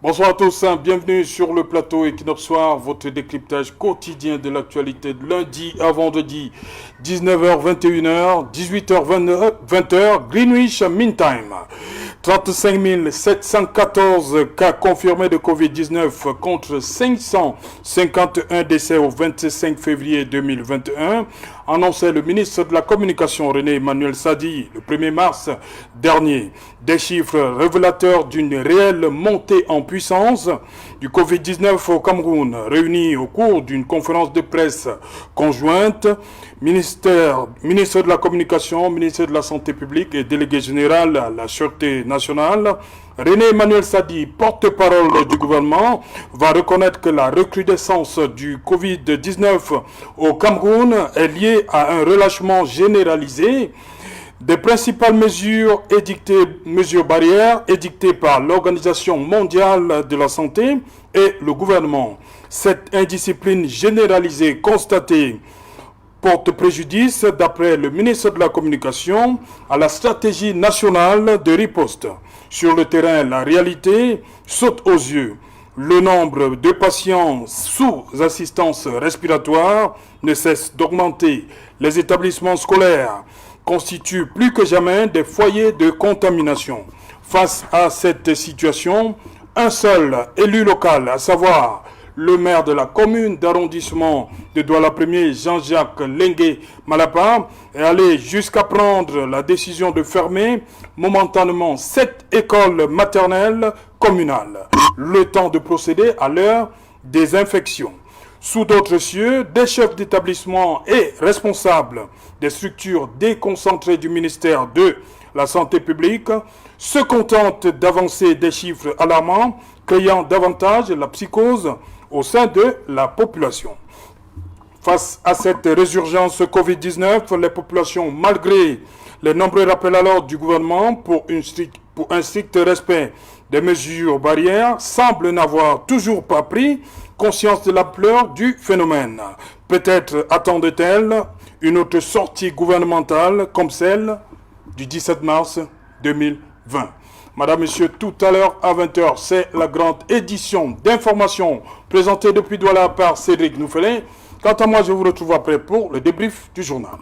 Bonsoir à tous, bienvenue sur le plateau Equinox Soir, votre décryptage quotidien de l'actualité de lundi à vendredi, 19h, 21h, 18h, 20h, Greenwich Mean Time. 35 714 cas confirmés de Covid-19 contre 551 décès au 25 février 2021, annonçait le ministre de la Communication René Emmanuel Sadi le 1er mars dernier. Des chiffres révélateurs d'une réelle montée en puissance du Covid-19 au Cameroun, réunis au cours d'une conférence de presse conjointe, ministre de la Communication, ministre de la Santé publique et délégué général à la Sûreté nationale, René Emmanuel Sadi, porte-parole du gouvernement, va reconnaître que la recrudescence du Covid-19 au Cameroun est liée à un relâchement généralisé des principales mesures barrières édictées par l'Organisation mondiale de la santé et le gouvernement. Cette indiscipline généralisée constatée porte préjudice, d'après le ministre de la Communication, à la stratégie nationale de riposte. Sur le terrain, la réalité saute aux yeux. Le nombre de patients sous assistance respiratoire ne cesse d'augmenter. Les établissements scolaires constituent plus que jamais des foyers de contamination. Face à cette situation, un seul élu local, à savoir le maire de la commune d'arrondissement de Douala-Premier, Jean-Jacques Lengue Malapa, est allé jusqu'à prendre la décision de fermer momentanément 7 écoles maternelles communales, le temps de procéder à leur désinfection. Sous d'autres cieux, des chefs d'établissement et responsables des structures déconcentrées du ministère de la Santé publique se contentent d'avancer des chiffres alarmants, créant davantage la psychose au sein de la population. Face à cette résurgence Covid-19, les populations, malgré les nombreux rappels à l'ordre du gouvernement pour un strict respect des mesures barrières, semblent n'avoir toujours pas pris conscience de l'ampleur du phénomène. Peut-être attendent-elles une autre sortie gouvernementale comme celle du 17 mars 2020. Madame, Monsieur, tout à l'heure à 20h, c'est la grande édition d'information présentée depuis Douala par Cédric Noufelin. Quant à moi, je vous retrouve après pour le débrief du journal.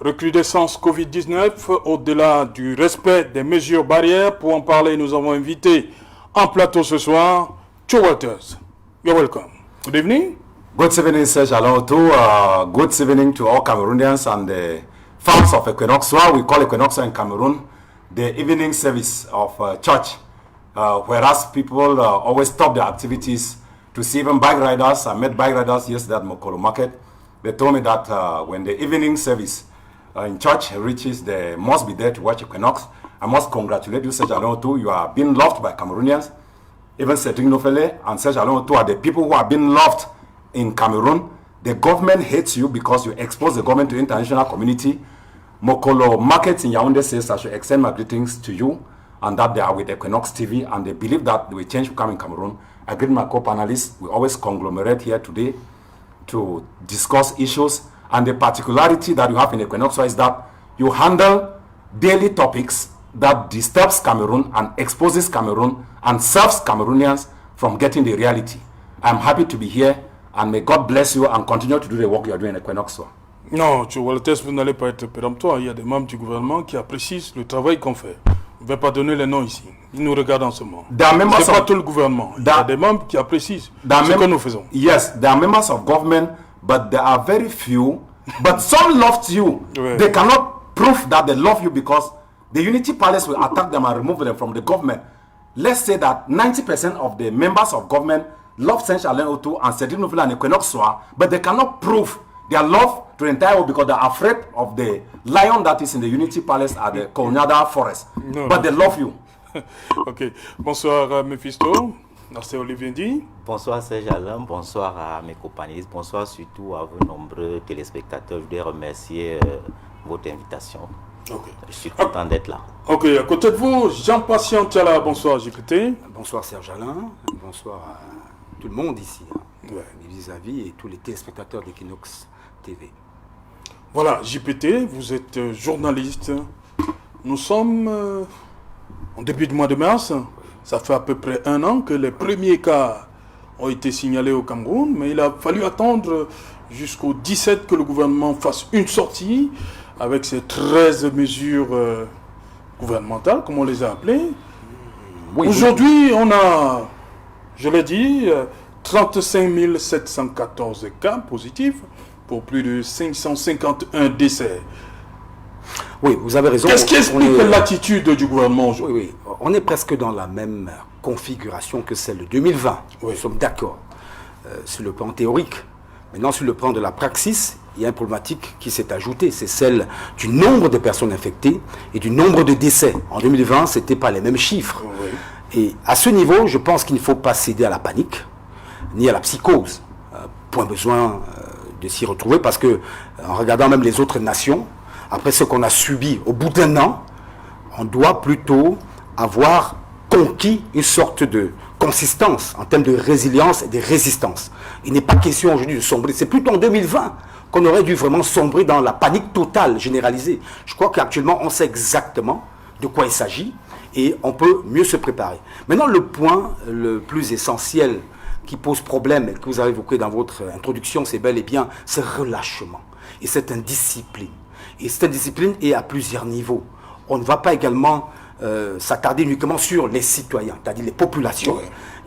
Recrudescence Covid-19, au-delà du respect des mesures barrières. Pour en parler, nous avons invité en plateau ce soir, Joe Walters. You're welcome. Good evening. Good evening, Serge Alonto. Good evening to all Cameroonians and the fans of Equinox Soir. We call Equinox Soir in Cameroon the evening service of church, whereas people always stop their activities to see even bike riders. I met bike riders yesterday at Mokolo Market. They told me that when the evening service in church reaches, they must be there to watch Equinox. I must congratulate you, Serge Alonto. You are being loved by Cameroonians. Even Cedric Nofele and Serge Alonto are the people who are being loved in Cameroon. The government hates you because you expose the government to the international community. Mokolo Market in Yaoundé says I should extend my greetings to you and that they are with Equinox TV and they believe that the change will come in Cameroon. I greet my co-panelists. We always conglomerate here today to discuss issues, and the particularity that you have in Equinox is that you handle daily topics that disturbs Cameroon and exposes Cameroon and serves Cameroonians from getting the reality. I'm happy to be here. And may God bless you and continue to do the work you are doing in Equinox. Non, tu vois, le test, vous n'allez pas être péremptoire. Il y a des membres du gouvernement qui apprécient le travail qu'on fait. Je ne vais pas donner les noms ici. Ils nous regardent en ce moment. Ce n'est pas tout le gouvernement. Il y a des membres qui apprécient ce que nous faisons. Yes, there are members of government, but there are very few. But some love you. Ouais. They cannot prove that they love you because the Unity Palace will attack them and remove them from the government. Let's say that 90% of the members of government love Serge Alonto and Cedric Nofele and Equinox Soir, but they cannot prove their love to the entire world because they are afraid of the lion that is in the Unity Palace at the Konyada Forest. No, but they love you. Ok. Bonsoir Mephisto. Merci Olivier Ndi. Bonsoir Serge Alain, bonsoir à mes compagnons, bonsoir surtout à vos nombreux téléspectateurs. Je voudrais remercier votre invitation. Okay. Je suis content d'être là. Ok, à côté de vous, Jean-Patient Tiala, bonsoir JPT. Bonsoir Serge Alain, bonsoir à tout le monde ici, hein. Ouais. Vis-à-vis et tous les téléspectateurs d'Equinox TV. Voilà, JPT, vous êtes journaliste. Nous sommes en début du mois de mars. Ça fait à peu près 1 an que les premiers cas ont été signalés au Cameroun, mais il a fallu attendre jusqu'au 17 que le gouvernement fasse une sortie avec ces 13 mesures gouvernementales, comme on les a appelées. Oui, aujourd'hui, on a, je l'ai dit, 35 714 cas positifs pour plus de 551 décès. Oui, vous avez raison. Qu'est-ce qui explique l'attitude du gouvernement aujourd'hui? Oui, on est presque dans la même configuration que celle de 2020. Nous sommes d'accord sur le plan théorique. Maintenant, sur le plan de la praxis, il y a une problématique qui s'est ajoutée. C'est celle du nombre de personnes infectées et du nombre de décès. En 2020, ce n'était pas les mêmes chiffres. Et à ce niveau, je pense qu'il ne faut pas céder à la panique, ni à la psychose. Point besoin de s'y retrouver, parce que, en regardant même les autres nations, après ce qu'on a subi au bout d'1 an, on doit plutôt avoir conquis une sorte de consistance en termes de résilience et de résistance. Il n'est pas question aujourd'hui de sombrer. C'est plutôt en 2020 qu'on aurait dû vraiment sombrer dans la panique totale, généralisée. Je crois qu'actuellement, on sait exactement de quoi il s'agit et on peut mieux se préparer. Maintenant, le point le plus essentiel qui pose problème et que vous avez évoqué dans votre introduction, c'est bel et bien ce relâchement et cette indiscipline. Et cette indiscipline est à plusieurs niveaux. On ne va pas également s'attarder uniquement sur les citoyens, c'est-à-dire les populations,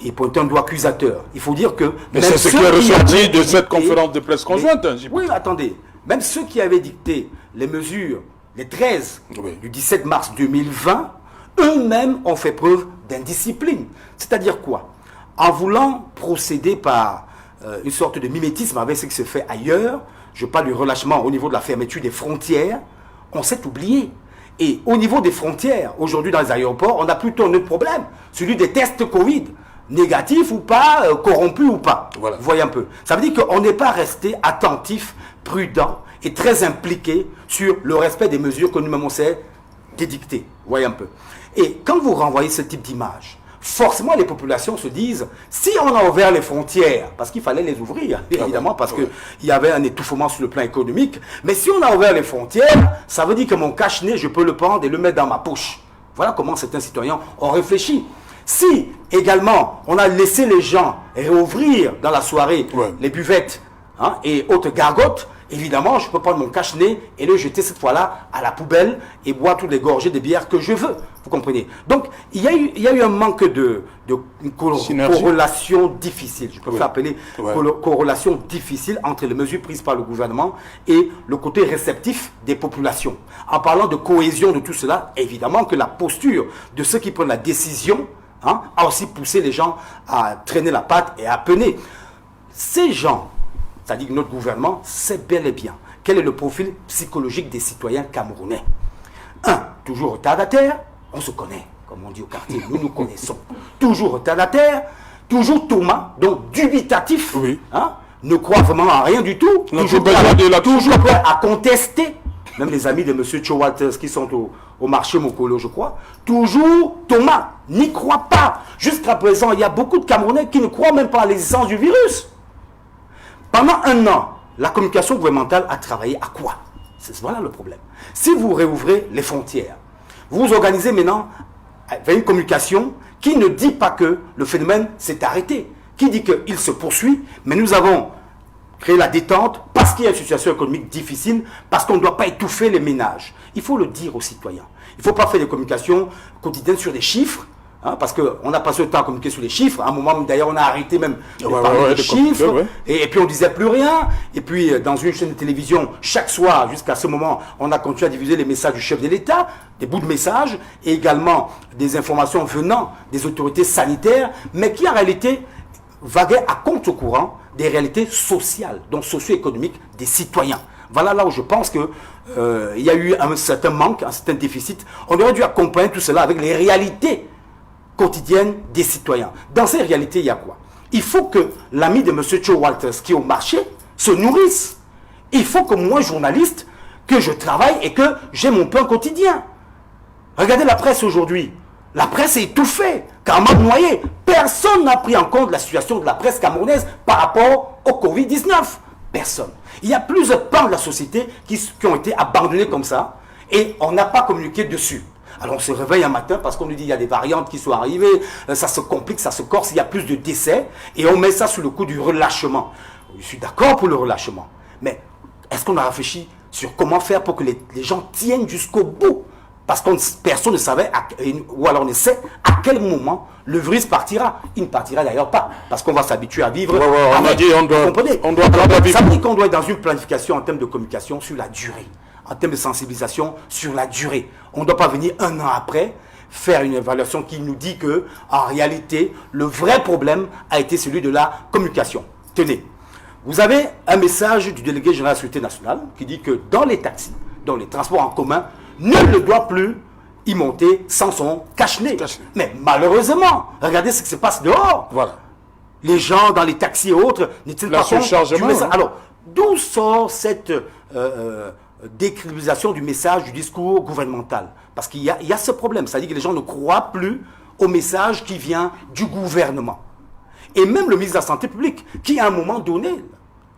et pointer un doigt accusateur. Il faut dire que... Mais c'est ce qui est ressorti de cette conférence de presse conjointe. Oui, attendez. Même ceux qui avaient dicté les mesures, les 13 du 17 mars 2020, eux-mêmes ont fait preuve d'indiscipline. C'est-à-dire quoi? En voulant procéder par une sorte de mimétisme avec ce qui se fait ailleurs, je parle du relâchement au niveau de la fermeture des frontières, on s'est oublié. Et au niveau des frontières, aujourd'hui dans les aéroports, on a plutôt un autre problème, celui des tests Covid, négatifs ou pas, corrompus ou pas. Voilà. Vous voyez un peu. Ça veut dire qu'on n'est pas resté attentif, prudent et très impliqué sur le respect des mesures que nous-mêmes on s'est dédictées. Vous voyez un peu. Et quand vous renvoyez ce type d'image, forcément les populations se disent, si on a ouvert les frontières, parce qu'il fallait les ouvrir, évidemment, parce qu'il y avait un étouffement sur le plan économique, mais si on a ouvert les frontières, ça veut dire que mon cache-nez, je peux le prendre et le mettre dans ma poche. Voilà comment certains citoyens ont réfléchi. Si, également, on a laissé les gens réouvrir dans la soirée les buvettes et autres gargotes, évidemment, je peux prendre mon cache-nez et le jeter cette fois-là à la poubelle et boire toutes les gorgées de bière que je veux. Vous comprenez? Donc, il y a eu un manque de corrélation difficile. Je peux appeler corrélation difficile entre les mesures prises par le gouvernement et le côté réceptif des populations. En parlant de cohésion de tout cela, évidemment que la posture de ceux qui prennent la décision a aussi poussé les gens à traîner la patte et à peiner. Ces gens, c'est-à-dire que notre gouvernement sait bel et bien quel est le profil psychologique des citoyens camerounais. 1. Toujours retardataire, on se connaît, comme on dit au quartier, nous nous connaissons. Toujours retardataire, toujours Thomas, donc dubitatif, ne croit vraiment à rien du tout, toujours prêt à contester, même les amis de M. Cho Walters qui sont au marché Mokolo, je crois, toujours Thomas n'y croit pas. Jusqu'à présent, il y a beaucoup de Camerounais qui ne croient même pas à l'existence du virus. Pendant 1 an, la communication gouvernementale a travaillé à quoi? Voilà le problème. Si vous réouvrez les frontières, vous organisez maintenant avec une communication qui ne dit pas que le phénomène s'est arrêté, qui dit qu'il se poursuit, mais nous avons créé la détente parce qu'il y a une situation économique difficile, parce qu'on ne doit pas étouffer les ménages. Il faut le dire aux citoyens. Il ne faut pas faire des communications quotidiennes sur des chiffres, parce qu'on a passé le temps à communiquer sur les chiffres. À un moment, d'ailleurs, on a arrêté même de parler de chiffres. Et puis, on ne disait plus rien. Et puis, dans une chaîne de télévision, chaque soir, jusqu'à ce moment, on a continué à diffuser les messages du chef de l'État, des bouts de messages, et également des informations venant des autorités sanitaires, mais qui, en réalité, vaguaient à contre-courant des réalités sociales, donc socio-économiques des citoyens. Voilà là où je pense qu'il y a eu un certain manque, un certain déficit. On aurait dû accompagner tout cela avec les réalités quotidienne des citoyens. Dans ces réalités, il y a quoi? Il faut que l'ami de M. Cho Walters qui est au marché se nourrisse. Il faut que moi, journaliste, que je travaille et que j'ai mon pain quotidien. Regardez la presse aujourd'hui. La presse est étouffée, carrément noyée. Personne n'a pris en compte la situation de la presse camerounaise par rapport au Covid-19. Personne. Il y a plusieurs pans de la société qui ont été abandonnés comme ça et on n'a pas communiqué dessus. Alors on se réveille un matin parce qu'on nous dit il y a des variantes qui sont arrivées, ça se complique, ça se corse, il y a plus de décès et on met ça sous le coup du relâchement. Je suis d'accord pour le relâchement, mais est-ce qu'on a réfléchi sur comment faire pour que les gens tiennent jusqu'au bout? Parce que personne ne savait, ou alors on ne sait à quel moment le virus partira. Il ne partira d'ailleurs pas, parce qu'on va s'habituer à vivre. On a dit on doit ça veut dire qu'on doit être dans une planification en termes de communication sur la durée, en termes de sensibilisation sur la durée. On ne doit pas venir un an après faire une évaluation qui nous dit que, en réalité, le vrai problème a été celui de la communication. Tenez, vous avez un message du délégué général de la Sécurité nationale qui dit que dans les taxis, dans les transports en commun, nul ne doit plus y monter sans son cache-nez. Mais malheureusement, regardez ce qui se passe dehors. Voilà. Les gens dans les taxis et autres n'est-il pas compte du message. Alors, d'où sort cette décriminalisation du message, du discours gouvernemental? Parce qu'il y a ce problème, c'est-à-dire que les gens ne croient plus au message qui vient du gouvernement. Et même le ministre de la Santé publique, qui à un moment donné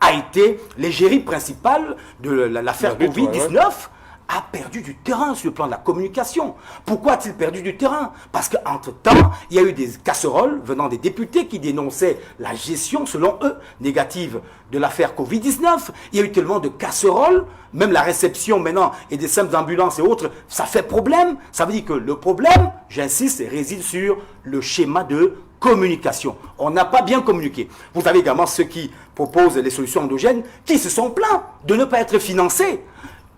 a été l'égérie principale de l'affaire Covid-19, a perdu du terrain sur le plan de la communication. Pourquoi a-t-il perdu du terrain? Parce qu'entre-temps, il y a eu des casseroles venant des députés qui dénonçaient la gestion, selon eux, négative de l'affaire Covid-19. Il y a eu tellement de casseroles, même la réception maintenant et des simples ambulances et autres, ça fait problème. Ça veut dire que le problème, j'insiste, réside sur le schéma de communication. On n'a pas bien communiqué. Vous avez également ceux qui proposent les solutions endogènes qui se sont plaints de ne pas être financés.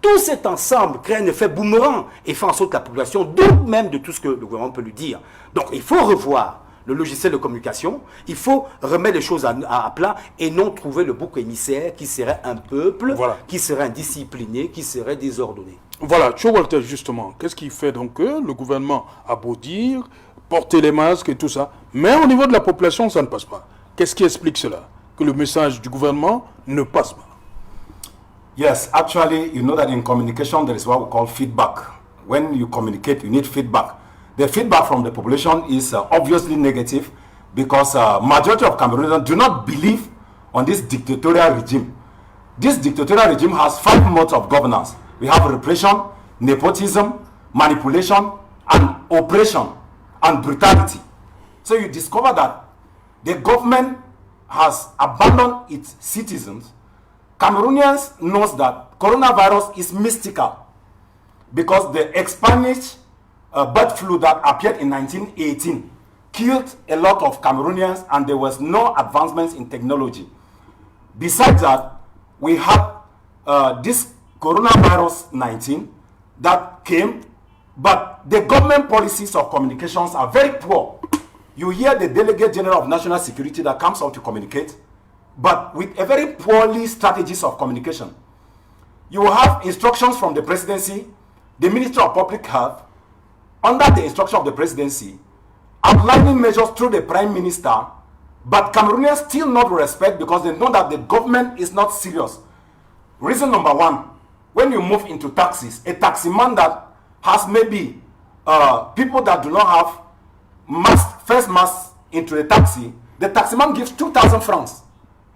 Tout cet ensemble crée un effet boomerang et fait en sorte que la population doute même de tout ce que le gouvernement peut lui dire. Donc il faut revoir le logiciel de communication, il faut remettre les choses à plat et non trouver le bouc émissaire qui serait un peuple, qui serait indiscipliné, qui serait désordonné. Voilà, Cho Walter, justement, qu'est-ce qui fait donc que le gouvernement a beau dire, porter les masques et tout ça, mais au niveau de la population, ça ne passe pas. Qu'est-ce qui explique cela? Que le message du gouvernement ne passe pas? Yes, actually, you know that in communication, there is what we call feedback. When you communicate, you need feedback. The feedback from the population is obviously negative because majority of Cameroonians do not believe on this dictatorial regime. This dictatorial regime has 5 modes of governance. We have repression, nepotism, manipulation, and oppression, and brutality. So you discover that the government has abandoned its citizens. Cameroonians knows that coronavirus is mystical because the Spanish bird flu that appeared in 1918 killed a lot of Cameroonians and there was no advancements in technology. Besides that, we had this coronavirus 19 that came, but the government policies of communications are very poor. You hear the Delegate General of National Security that comes out to communicate, but with a very poorly strategies of communication. You will have instructions from the presidency, the Ministry of Public Health, under the instruction of the presidency, outlining measures through the prime minister, but Cameroonians still not respect because they know that the government is not serious. Reason number 1, when you move into taxis, a taxi man that has maybe people that do not have face masks into the taxi man gives 2,000 francs.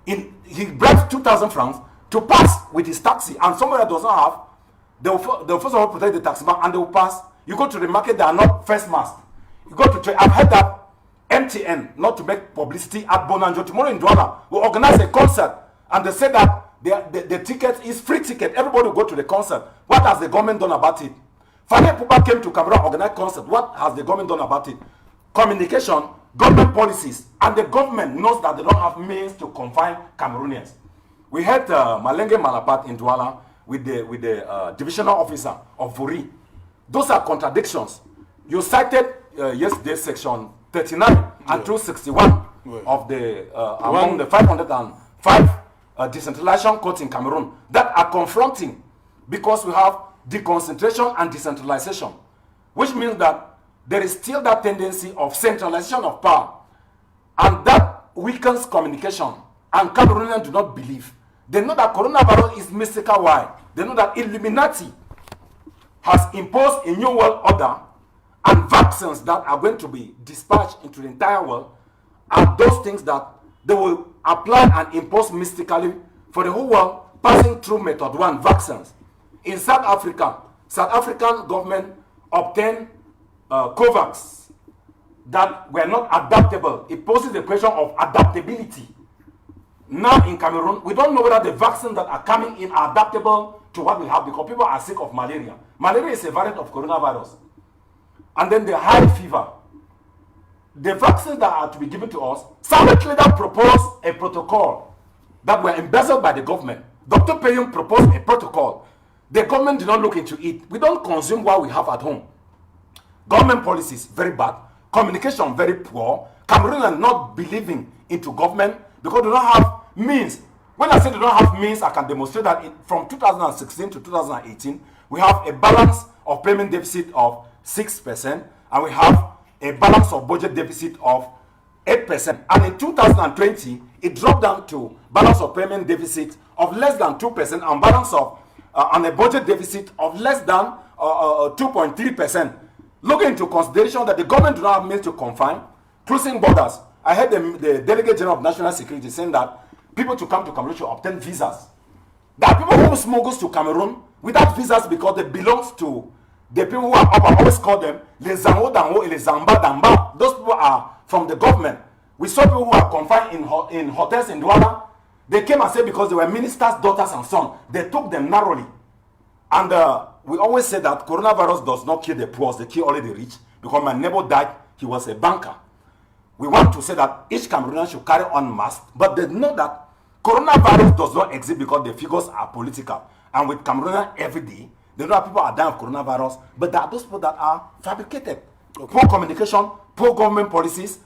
He bribes 2,000 francs to pass with his taxi, and somebody that does not have, they'll first of all protect the taxi man and they will pass. You go to the market, they are not face masks. You go to I've heard that MTN, not to make publicity, at Bonanjo tomorrow in Douala will organize a concert, and they say that the ticket is free ticket. Everybody will go to the concert. What has the government done about it? Fane Pupa came to Cameroon, organized concert. What has the government done about it? Communication, government policies, and the government knows that they don't have means to confine Cameroonians. We had Malenge Malapat in Douala with the divisional officer of Vuri. Those are contradictions. You cited yesterday section 39 and 261 of the among the 505 decentralization codes in Cameroon that are confronting, because we have deconcentration and decentralization, which means that there is still that tendency of centralization of power, and that weakens communication, and Cameroonians do not believe. They know that coronavirus is mystical. Why? They know that Illuminati has imposed a new world order, and vaccines that are going to be dispatched into the entire world are those things that they will apply and impose mystically for the whole world passing through method 1 vaccines. In South African government obtained COVAX that were not adaptable. It poses the question of adaptability. Now in Cameroon, we don't know whether the vaccines that are coming in are adaptable to what we have because people are sick of malaria. Malaria is a variant of coronavirus. And then the high fever. The vaccines that are to be given to us, Saleh Leader proposed a protocol that were embezzled by the government. Dr. Payum proposed a protocol. The government did not look into it. We don't consume what we have at home. Government policies, very bad. Communication, very poor. Cameroonians not believing into government because they don't have means. When I say they don't have means, I can demonstrate that from 2016 to 2018, we have a balance of payment deficit of 6%, and we have a balance of budget deficit of 8%. And in 2020, it dropped down to balance of payment deficit of less than 2% and balance of and a budget deficit of less than 2.3%. Looking into consideration that the government do not have means to confine, closing borders. I heard the Delegate General of National Security saying that people to come to Cameroon should obtain visas. There are people who smuggle to Cameroon without visas because they belong to the people who are up. I always call them les Zango Dango and les Zamba Damba. Those people are from the government. We saw people who are confined in hotels in Douala. They came and said because they were ministers' daughters and sons, they took them narrowly. And we always say that coronavirus does not kill the poor, they kill only the rich. Because my neighbor died, he was a banker. We want to say that each Cameroonian should carry on mask, but they know that coronavirus does not exist because the figures are political. And with Cameroonians every day, they know that people are dying of coronavirus, but there are those people that are fabricated. Okay. Poor communication, poor government policies,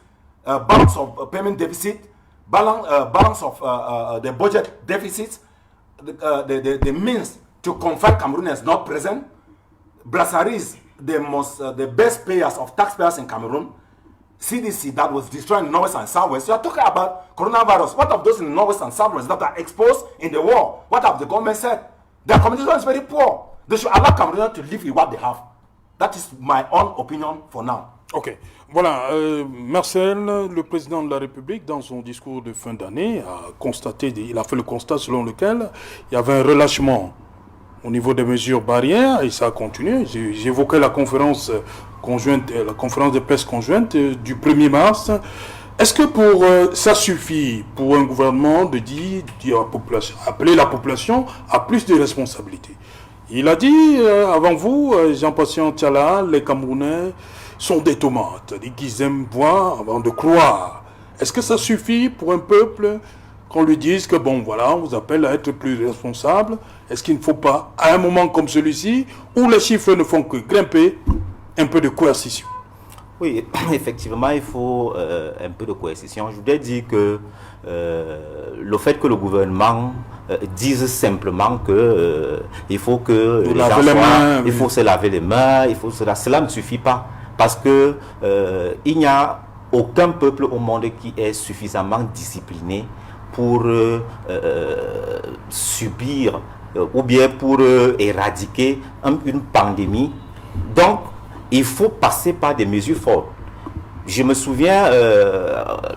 balance of payment deficit, balance of the budget deficit, the means to confine Cameroonians not present. Brassaries, the best payers of taxpayers in Cameroon. CDC that was destroying Northwest and Southwest. You are talking about coronavirus. What of those in the Northwest and Southwest that are exposed in the war? What have the government said? Their communication is very poor. They should allow Cameroonians to live with what they have. That is my own opinion for now. Ok. Voilà, Marcel, le président de la République, dans son discours de fin d'année, il a fait le constat selon lequel il y avait un relâchement au niveau des mesures barrières et ça a continué. J'évoquais la conférence de presse conjointe du 1er mars. Est-ce que ça suffit pour un gouvernement de dire à la population, appeler la population à plus de responsabilités? Il a dit avant vous, Jean-Patient Tchala, les Camerounais sont des tomates, qu'ils aiment voir avant de croire. Est-ce que ça suffit pour un peuple qu'on lui dise que bon voilà, on vous appelle à être plus responsable? Est-ce qu'il ne faut pas, à un moment comme celui-ci, où les chiffres ne font que grimper, un peu de coercition? Oui, effectivement, il faut un peu de coercition. Je voudrais dire que le fait que le gouvernement dise simplement que il faut que les gens il faut se laver les mains, il faut cela ne suffit pas. Parce que il n'y a aucun peuple au monde qui est suffisamment discipliné pour subir ou bien pour éradiquer une pandémie. Donc, il faut passer par des mesures fortes. Je me souviens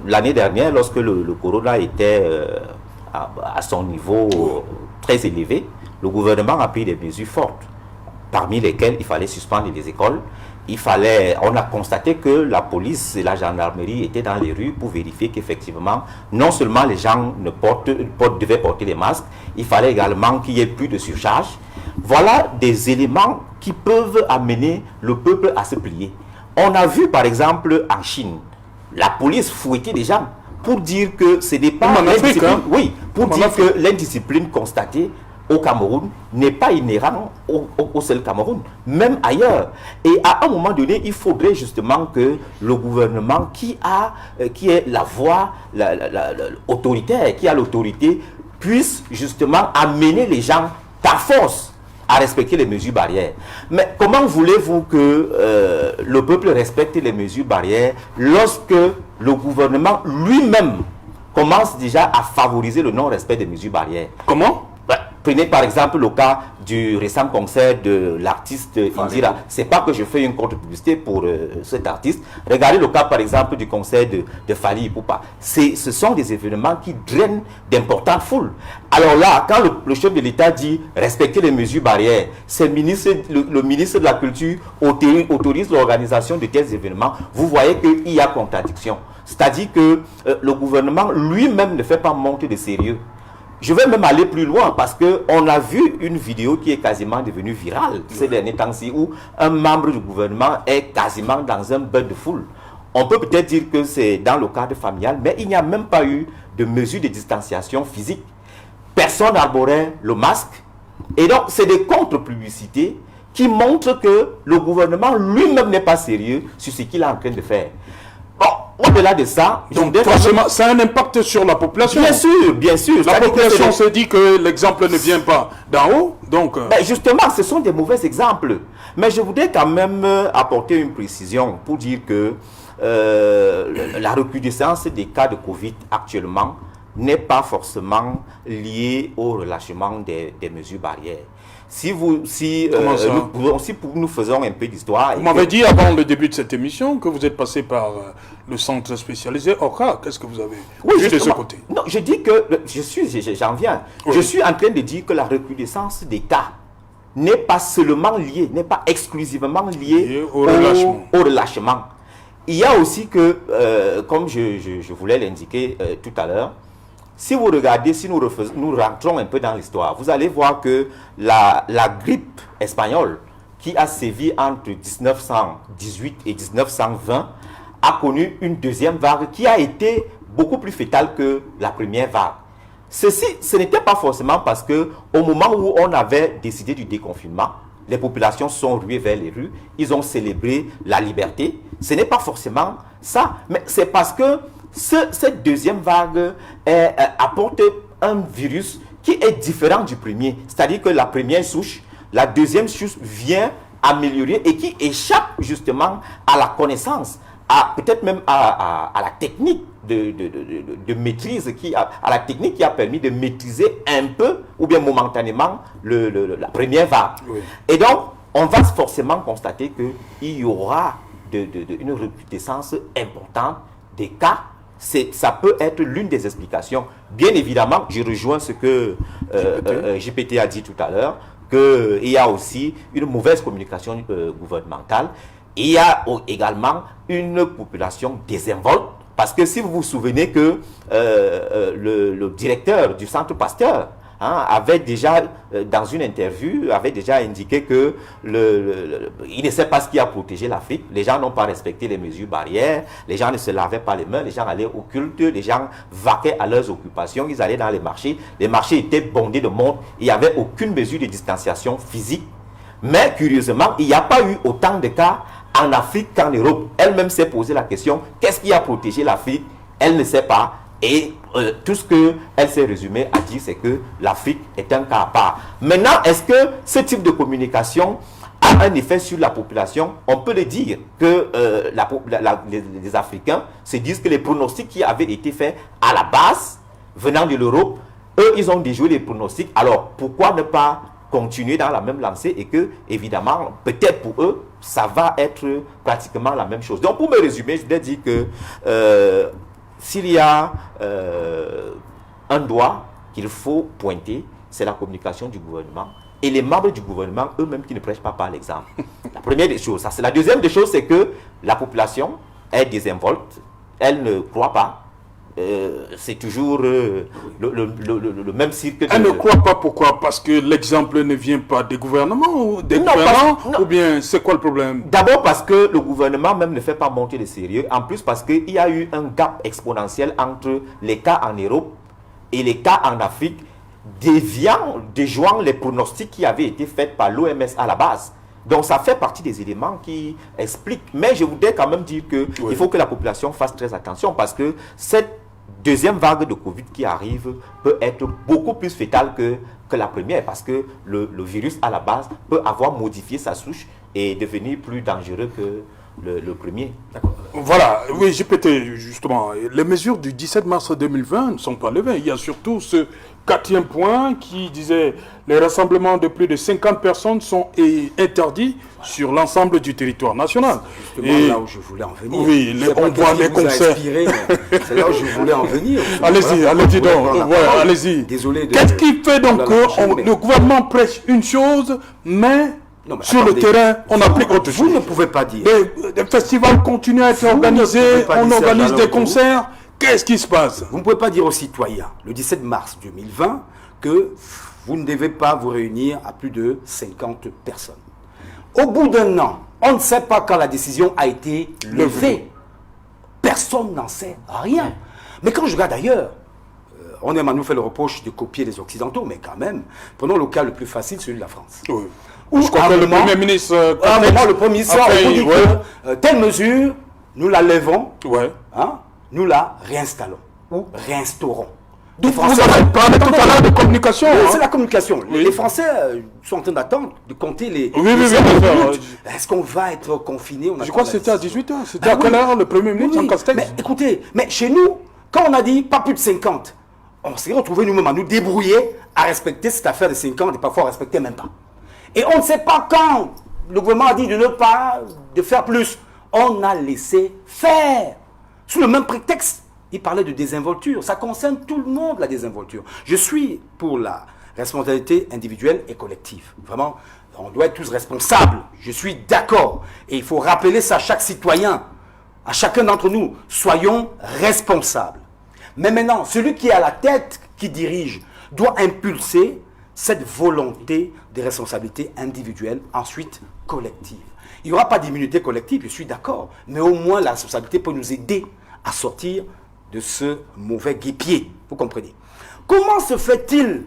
l'année dernière, lorsque le corona était à son niveau très élevé, le gouvernement a pris des mesures fortes, parmi lesquelles il fallait suspendre les écoles. On a constaté que la police et la gendarmerie étaient dans les rues pour vérifier qu'effectivement, non seulement les gens devaient porter les masques, il fallait également qu'il y ait plus de surcharge. Voilà des éléments qui peuvent amener le peuple à se plier. On a vu par exemple en Chine, la police fouettait des gens pour dire que ce n'est pas l'indiscipline. Oui, pour dire que l'indiscipline constatée au Cameroun n'est pas inhérent au seul Cameroun, même ailleurs. Et à un moment donné, il faudrait justement que le gouvernement qui est la voix autoritaire, qui a l'autorité, puisse justement amener les gens par force à respecter les mesures barrières. Mais comment voulez-vous que le peuple respecte les mesures barrières lorsque le gouvernement lui-même commence déjà à favoriser le non-respect des mesures barrières? Comment? Prenez par exemple le cas du récent concert de l'artiste Indira. C'est pas que je fais une contre-publicité pour cet artiste. Regardez le cas par exemple du concert de Fally Ipupa. Ce sont des événements qui drainent d'importantes foules. Alors là, quand le chef de l'État dit respecter les mesures barrières, le ministre de la Culture autorise l'organisation de tels événements. Vous voyez qu'il y a contradiction. C'est-à-dire que le gouvernement lui-même ne fait pas monter de sérieux. Je vais même aller plus loin parce qu'on a vu une vidéo qui est quasiment devenue virale ces derniers temps-ci où un membre du gouvernement est quasiment dans un bain de foule. On peut peut-être dire que c'est dans le cadre familial, mais il n'y a même pas eu de mesure de distanciation physique. Personne n'arborait le masque. Et donc, c'est des contre-publicités qui montrent que le gouvernement lui-même n'est pas sérieux sur ce qu'il est en train de faire. Bon, au-delà de ça... Donc, forcément, ça a un impact sur la population. Bien sûr, bien sûr. La population se dit que l'exemple ne vient pas d'en haut, donc... Ben justement, ce sont des mauvais exemples. Mais je voudrais quand même apporter une précision pour dire que la recrudescence des cas de Covid actuellement n'est pas forcément liée au relâchement des mesures barrières. Si nous faisons un peu d'histoire... Vous m'avez dit avant le début de cette émission que vous êtes passé par le centre spécialisé ORCA. Qu'est-ce que vous avez vu de ce côté? Non, je dis que... J'en viens. Oui. Je suis en train de dire que la recrudescence des cas n'est pas seulement liée, n'est pas exclusivement liée au relâchement. Il y a aussi que, comme je voulais l'indiquer tout à l'heure, si vous regardez, si nous rentrons un peu dans l'histoire, vous allez voir que la grippe espagnole, qui a sévi entre 1918 et 1920, a connu une deuxième vague qui a été beaucoup plus fétale que la première vague. Ce n'était pas forcément parce que au moment où on avait décidé du déconfinement, les populations sont ruées vers les rues, ils ont célébré la liberté. Ce n'est pas forcément ça, mais c'est parce que cette deuxième vague apporte un virus qui est différent du premier. C'est-à-dire que la première souche, la deuxième souche vient améliorer et qui échappe justement à la connaissance, peut-être même à la technique de maîtrise, à la technique qui a permis de maîtriser un peu ou bien momentanément la première vague. Oui. Et donc, on va forcément constater qu'il y aura une recrudescence importante des cas. Ça peut être l'une des explications. Bien évidemment, je rejoins ce que GPT a dit tout à l'heure, qu'il y a aussi une mauvaise communication gouvernementale. Il y a également une population désinvolte, parce que si vous vous souvenez que le directeur du Centre Pasteur avait déjà, dans une interview, avait déjà indiqué que il ne sait pas ce qui a protégé l'Afrique. Les gens n'ont pas respecté les mesures barrières, les gens ne se lavaient pas les mains, les gens allaient au culte, les gens vaquaient à leurs occupations, ils allaient dans les marchés étaient bondés de monde, il n'y avait aucune mesure de distanciation physique. Mais curieusement, il n'y a pas eu autant de cas en Afrique qu'en Europe. Elle-même s'est posé la question, qu'est-ce qui a protégé l'Afrique? Elle ne sait pas. Et tout ce qu'elle s'est résumée à dire, c'est que l'Afrique est un cas à part. Maintenant, est-ce que ce type de communication a un effet sur la population? On peut le dire que les Africains se disent que les pronostics qui avaient été faits à la base, venant de l'Europe, eux, ils ont déjoué les pronostics. Alors, pourquoi ne pas continuer dans la même lancée et que, évidemment, peut-être pour eux, ça va être pratiquement la même chose. Donc, pour me résumer, je voudrais dire que s'il y a un doigt qu'il faut pointer, c'est la communication du gouvernement et les membres du gouvernement eux-mêmes qui ne prêchent pas par l'exemple. La première des choses, ça c'est la deuxième des choses, c'est que la population est désinvolte, elle ne croit pas. C'est toujours le même cycle. Elle ne croit pas, pourquoi? Parce que l'exemple ne vient pas des gouvernements ou des gouvernants, ou bien c'est quoi le problème? D'abord parce que le gouvernement même ne fait pas monter le sérieux. En plus parce qu'il y a eu un gap exponentiel entre les cas en Europe et les cas en Afrique, déjouant les pronostics qui avaient été faits par l'OMS à la base. Donc ça fait partie des éléments qui expliquent. Mais je voudrais quand même dire qu'il faut que la population fasse très attention parce que cette deuxième vague de Covid qui arrive peut être beaucoup plus fétale que la première parce que le virus à la base peut avoir modifié sa souche et devenir plus dangereux le premier. Voilà, oui, j'ai pété justement. Les mesures du 17 mars 2020 ne sont pas levées. Il y a surtout ce quatrième point qui disait les rassemblements de plus de 50 personnes sont interdits sur l'ensemble du territoire national. Justement, là où je voulais en venir. Oui, on voit les concerts. C'est là où je voulais en venir. Allez-y, allez-y donc. Allez-y. Désolé. Qu'est-ce qui fait donc que le gouvernement prêche une chose, mais sur le terrain, on applique autre chose? Vous ne pouvez pas dire. Les festivals continuent à être organisés, on organise des concerts. Qu'est-ce qui se passe? Vous ne pouvez pas dire aux citoyens, le 17 mars 2020, que vous ne devez pas vous réunir à plus de 50 personnes. Au bout d'un an, on ne sait pas quand la décision a été levée. Personne n'en sait rien. Mais quand je regarde ailleurs, on aime à nous faire le reproche de copier les Occidentaux, mais quand même, prenons le cas le plus facile, celui de la France. Oui. Où je crois que le Premier ministre... À un moment, le Premier ministre on dit que telle mesure, nous la levons, nous la réinstallons ou réinstaurons. Donc vous avez parlé tout à l'heure de communication. Oui, c'est la communication. Les Français sont en train d'attendre, de compter les... Oui. Est-ce qu'on va être confiné? Je crois que c'était à 18h. C'était à quelle heure le Premier ministre en Castex? Mais écoutez, chez nous, quand on a dit pas plus de 50, on s'est retrouvé nous-mêmes à nous débrouiller à respecter cette affaire de 50 et parfois on ne respectait même pas. Et on ne sait pas quand le gouvernement a dit de faire plus. On a laissé faire. Sous le même prétexte, il parlait de désinvolture. Ça concerne tout le monde, la désinvolture. Je suis pour la responsabilité individuelle et collective. Vraiment, on doit être tous responsables. Je suis d'accord. Et il faut rappeler ça à chaque citoyen, à chacun d'entre nous. Soyons responsables. Mais maintenant, celui qui est à la tête, qui dirige, doit impulser cette volonté de responsabilité individuelle, ensuite collective. Il n'y aura pas d'immunité collective, je suis d'accord, mais au moins la responsabilité peut nous aider à sortir de ce mauvais guêpier, vous comprenez. Comment se fait-il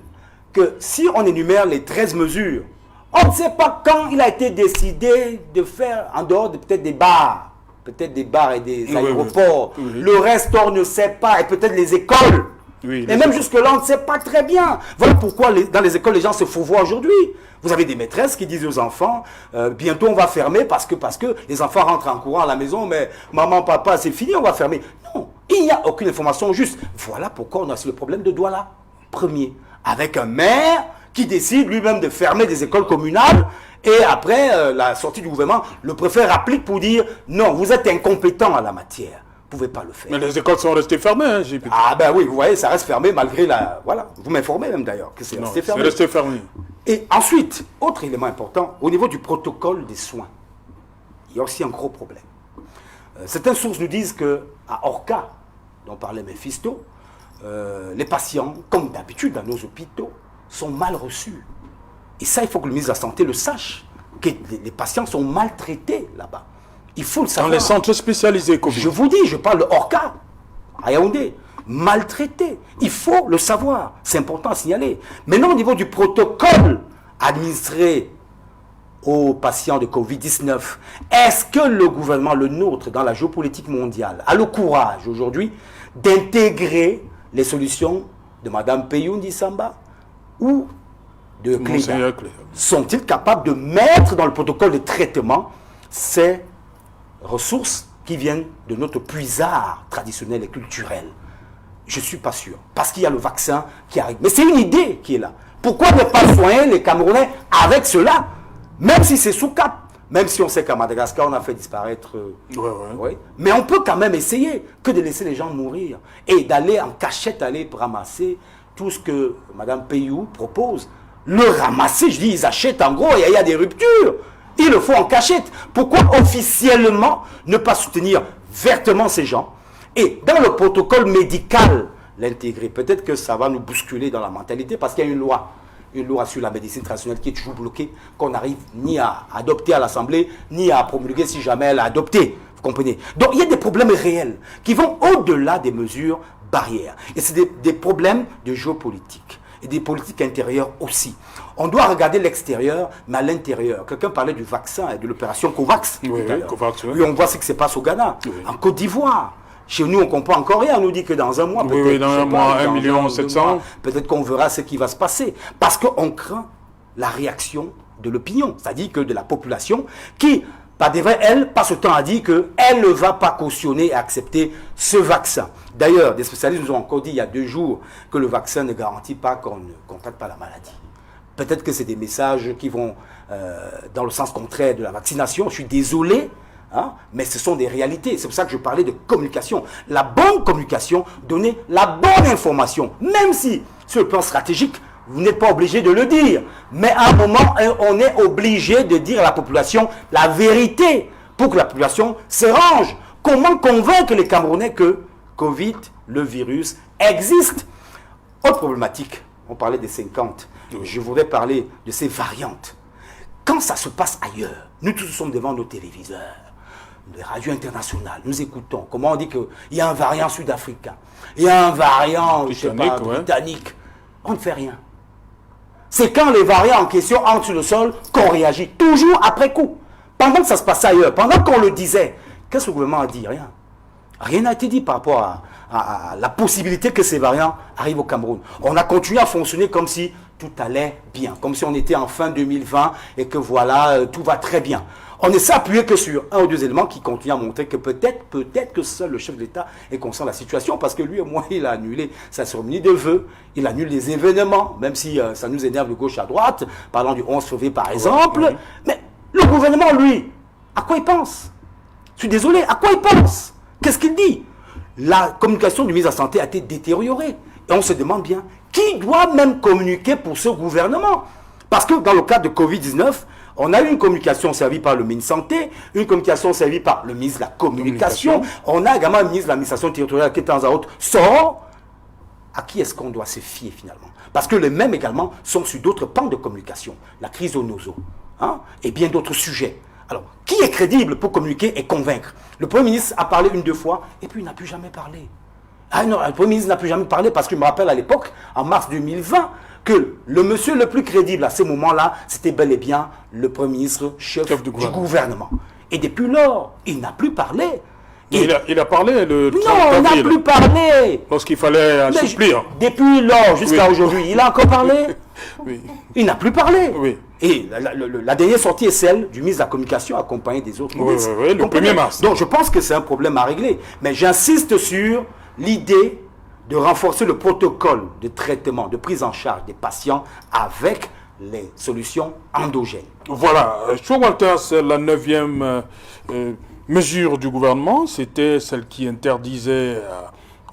que si on énumère les 13 mesures, on ne sait pas quand il a été décidé de faire, en dehors de peut-être des bars et des aéroports, le reste on ne sait pas, et peut-être les écoles. Et même jusque-là, on ne sait pas très bien. Voilà pourquoi dans les écoles, les gens se fourvoient aujourd'hui. Vous avez des maîtresses qui disent aux enfants, bientôt on va fermer parce que les enfants rentrent en courant à la maison, mais maman, papa, c'est fini, on va fermer. Non, il n'y a aucune information juste. Voilà pourquoi on a le problème de Douala, premier. Avec un maire qui décide lui-même de fermer des écoles communales, et après la sortie du gouvernement, le préfet applique pour dire, non, vous êtes incompétent en la matière. Vous ne pouvez pas le faire. Mais les écoles sont restées fermées. Hein, ah ben oui, vous voyez, ça reste fermé malgré la... Voilà, vous m'informez même d'ailleurs que c'est resté fermé. C'est resté fermé. Et ensuite, autre élément important, au niveau du protocole des soins, il y a aussi un gros problème. Certaines sources nous disent qu'à Orca, dont parlait Mephisto, les patients, comme d'habitude dans nos hôpitaux, sont mal reçus. Et ça, il faut que le ministre de la Santé le sache, que les patients sont maltraités là-bas. Il faut le savoir. Dans les centres spécialisés, Covid. Je vous dis, je parle de Orca, à Yaoundé, maltraité. Il faut le savoir. C'est important à signaler. Maintenant, au niveau du protocole administré aux patients de Covid-19, est-ce que le gouvernement, le nôtre, dans la géopolitique mondiale, a le courage aujourd'hui d'intégrer les solutions de Mme Peyoundi Samba ou de Cléda? Sont-ils capables de mettre dans le protocole de traitement ces ressources qui viennent de notre puisard traditionnel et culturel? Je ne suis pas sûr. Parce qu'il y a le vaccin qui arrive. Mais c'est une idée qui est là. Pourquoi ne pas soigner les Camerounais avec cela? Même si c'est sous cap. Même si on sait qu'à Madagascar, on a fait disparaître... Mais on peut quand même essayer que de laisser les gens mourir. Et d'aller en cachette, aller ramasser tout ce que Mme Payou propose. Le ramasser, je dis, ils achètent en gros, et il y a des ruptures. Il le faut en cachette. Pourquoi officiellement ne pas soutenir vertement ces gens et dans le protocole médical l'intégrer? Peut-être que ça va nous bousculer dans la mentalité parce qu'il y a une loi sur la médecine traditionnelle qui est toujours bloquée, qu'on n'arrive ni à adopter à l'Assemblée, ni à promulguer si jamais elle a adopté. Vous comprenez? Donc il y a des problèmes réels qui vont au-delà des mesures barrières. Et c'est des problèmes de géopolitique. Et des politiques intérieures aussi. On doit regarder l'extérieur, mais à l'intérieur. Quelqu'un parlait du vaccin et de l'opération COVAX. COVAX, oui, on voit ce qui se passe au Ghana, en Côte d'Ivoire. Chez nous, on ne comprend encore rien. On nous dit que dans un mois, peut-être... dans un mois, 1,7 million. Peut-être qu'on verra ce qui va se passer. Parce qu'on craint la réaction de l'opinion, c'est-à-dire que de la population qui, Badevrin, elle, passe le temps à dire qu'elle ne va pas cautionner et accepter ce vaccin. D'ailleurs, des spécialistes nous ont encore dit il y a 2 jours que le vaccin ne garantit pas qu'on ne contracte pas la maladie. Peut-être que c'est des messages qui vont dans le sens contraire de la vaccination. Je suis désolé, hein, mais ce sont des réalités. C'est pour ça que je parlais de communication. La bonne communication, donner la bonne information. Même si, sur le plan stratégique, vous n'êtes pas obligé de le dire. Mais à un moment, on est obligé de dire à la population la vérité pour que la population se range. Comment convaincre les Camerounais que Covid, le virus, existe? Autre problématique, on parlait des 50. Je voudrais parler de ces variantes. Quand ça se passe ailleurs, nous tous sommes devant nos téléviseurs, les radios internationales, nous écoutons. Comment on dit qu'il y a un variant sud-africain, il y a un variant britannique. On ne fait rien. C'est quand les variants en question entrent sur le sol qu'on réagit, toujours après coup. Pendant que ça se passait ailleurs, pendant qu'on le disait, qu'est-ce que le gouvernement a dit? Rien. Rien n'a été dit par rapport à la possibilité que ces variants arrivent au Cameroun. On a continué à fonctionner comme si tout allait bien, comme si on était en fin 2020 et que voilà, tout va très bien. On ne s'est appuyé que sur 1 ou 2 éléments qui continuent à montrer que peut-être que seul le chef de l'État est conscient de la situation, parce que lui et moi, il a annulé sa cérémonie de vœux, il annule les événements, même si ça nous énerve de gauche à droite, parlant du 11 février par exemple. Mais le gouvernement, lui, à quoi il pense? Je suis désolé, à quoi il pense? Qu'est-ce qu'il dit? La communication du ministre de la Santé a été détériorée. Et on se demande bien, qui doit même communiquer pour ce gouvernement? Parce que dans le cadre de Covid-19, on a eu une communication servie par le ministre de la Santé, une communication servie par le ministre de la Communication. On a également un ministre de l'administration territoriale qui, de temps à autre, sort. À qui est-ce qu'on doit se fier finalement? Parce que les mêmes également sont sur d'autres pans de communication. La crise au nozo, hein, et bien d'autres sujets. Alors, qui est crédible pour communiquer et convaincre? Le Premier ministre a parlé 1-2 fois, et puis il n'a plus jamais parlé. Ah non, le Premier ministre n'a plus jamais parlé, parce que je me rappelle à l'époque, en mars 2020, que le monsieur le plus crédible à ce moment-là, c'était bel et bien le Premier ministre chef du gouvernement. Et depuis lors, il n'a plus parlé. Il a parlé le 30 non, il n'a plus parlé. Lorsqu'il fallait assouplir. Depuis lors jusqu'à aujourd'hui, il a encore parlé. Oui. Il n'a plus parlé. Oui. Et la dernière sortie est celle du ministre de la Communication accompagné des autres ministres. Oui, le 1er mars. Donc je pense que c'est un problème à régler. Mais j'insiste sur l'idée de renforcer le protocole de traitement, de prise en charge des patients avec les solutions endogènes. Voilà. Walter, c'est la 9e mesure du gouvernement. C'était celle qui interdisait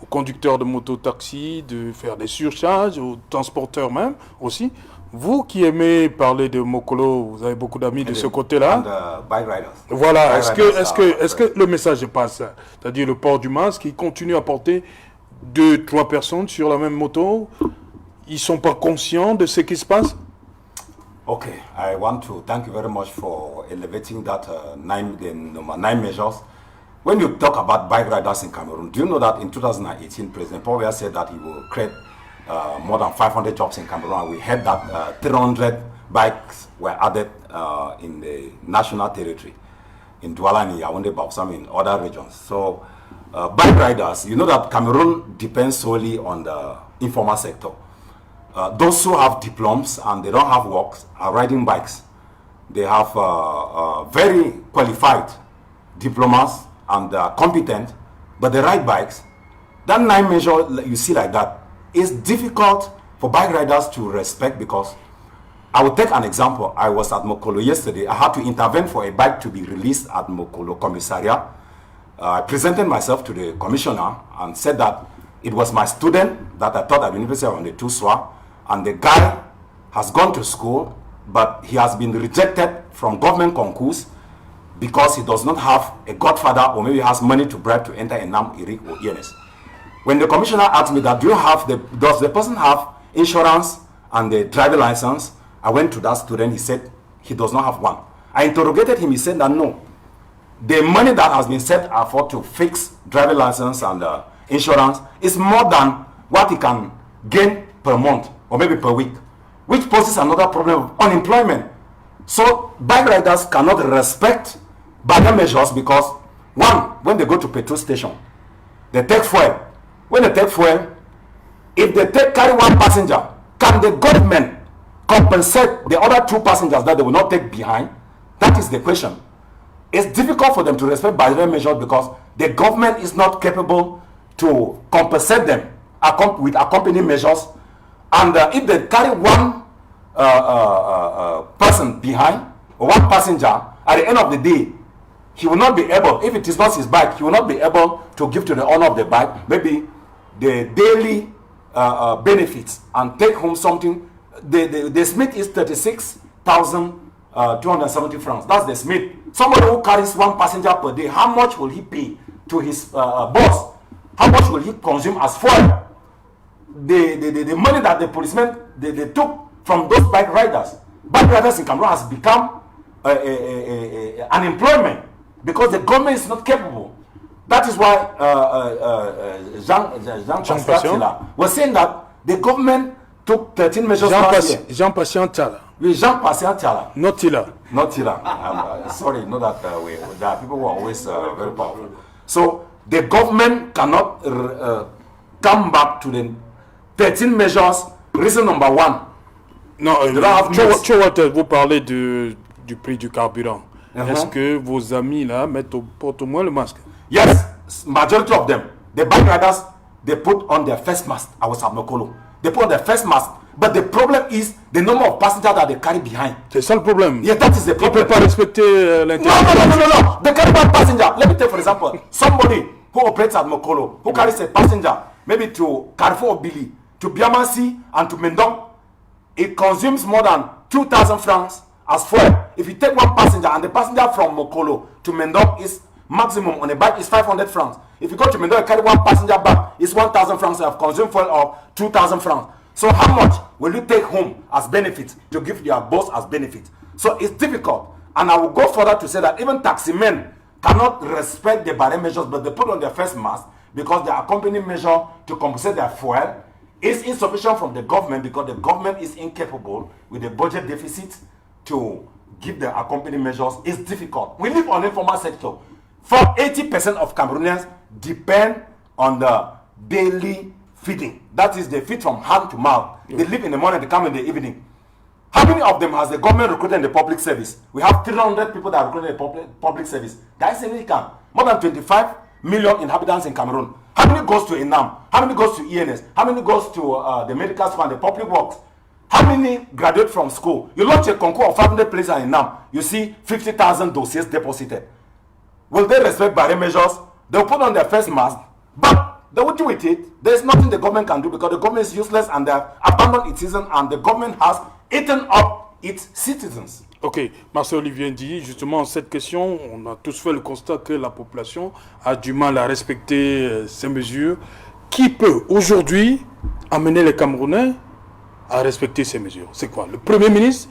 aux conducteurs de moto-taxi de faire des surcharges, aux transporteurs même aussi. Vous qui aimez parler de Mokolo, vous avez beaucoup d'amis de ce côté-là. Bike riders. Voilà. Est-ce que le message passe? C'est-à-dire le port du masque, il continue à porter 2-3 personnes sur la même moto? Ils ne sont pas conscients de ce qui se passe? Okay, I want to thank you very much for elevating that number 9 measures. When you talk about bike riders in Cameroon, do you know that in 2018, President Paul Biya said that he will create more than 500 jobs in Cameroon? We heard that 300 bikes were added in the national territory, in Douala and Yaoundé, Bausan, in other regions. So, bike riders, you know that Cameroon depends solely on the informal sector. Those who have diplomas and they don't have works are riding bikes. They have very qualified diplomas and competent, but they ride bikes. That 9 measure you see like that is difficult for bike riders to respect, because I will take an example. I was at Mokolo yesterday. I had to intervene for a bike to be released at Mokolo Commissariat. I presented myself to the commissioner and said that it was my student that I taught at the University of Ndetuswa, and the guy has gone to school, but he has been rejected from government concourse because he does not have a godfather, or maybe has money to bribe to enter a NAM, IRIC or ENS. When the commissioner asked me that, does the person have insurance and the driving license? I went to that student, he said he does not have one. I interrogated him, he said that no. The money that has been set for to fix driving license and insurance is more than what he can gain per month or maybe per week, which poses another problem of unemployment. So bike riders cannot respect bad measures because, one, when they go to petrol station, they take fuel. When they take fuel, if they carry 1 passenger, can the government compensate the other 2 passengers that they will not take behind? That is the question. it's difficult for them to respect barrier measures because the government is not capable to compensate them with accompanying measures. And if they carry one person behind, or one passenger, at the end of the day, he will not be able, if it is not his bike, he will not be able to give to the owner of the bike maybe the daily benefits and take home something. The Smith is 36,270 francs. That's the Smith. Somebody who carries one passenger per day, how much will he pay to his boss? How much will he consume as fuel? The money that the policemen they took from those bike riders in Cameroon has become an employment because the government is not capable. That is why Jean Patient was saying that the government took 13 measures last year. Jean Patient Tala. Oui, Jean Patient Tala. Not Tila. Not Tila. Sorry, know that there are people who are always very powerful. So the government cannot come back to the 13 measures. Reason number one. Non, vous parlez du prix du carburant. Est-ce que vos amis là portent au moins le masque? Yes, majority of them. The bike riders, they put on their face mask. I was at Mokolo. They put on their face mask. But the problem is the number of passengers that they carry behind. C'est ça le problème. Yeah, that is the problem. Ils ne peuvent pas respecter l'interdiction. No. They carry one passenger. Let me take for example, somebody who operates at Mokolo, who carries a passenger, maybe to Carrefour Billy, to Biamansi, and to Mendong, it consumes more than 2,000 francs as fuel. If you take one passenger and the passenger from Mokolo to Mendong is maximum on a bike is 500 francs. If you go to Mendong and carry one passenger back, it's 1,000 francs. You have consumed fuel of 2,000 francs. So how much will you take home as benefit to give your boss as benefit? So it's difficult. And I will go further to say that even taxi men cannot respect the barrier measures, but they put on their face mask because the accompanying measure to compensate their fuel is insufficient from the government because the government is incapable with the budget deficit to give the accompanying measures. It's difficult. We live on the informal sector. For 80% of Cameroonians depend on the daily feeding. That is, they feed from hand to mouth. They live in the morning, they come in the evening. How many of them has the government recruited in the public service? We have 300 people that are recruited in the public service. That is significant. More than 25 million inhabitants in Cameroon. How many goes to INAM? How many goes to ENS? How many goes to the medical school and the public works? How many graduate from school? You launch a concours of 500 places in INAM. You see 50,000 dossiers deposited. Will they respect barrier measures? They'll put on their face mask, but they will do with it. There's nothing the government can do because the government is useless and they have abandoned its citizens and the government has eaten up its citizens. Ok, Marcel Olivier dit justement cette question, on a tous fait le constat que la population a du mal à respecter ces mesures. Qui peut aujourd'hui amener les Camerounais à respecter ces mesures? C'est quoi? Le Premier ministre,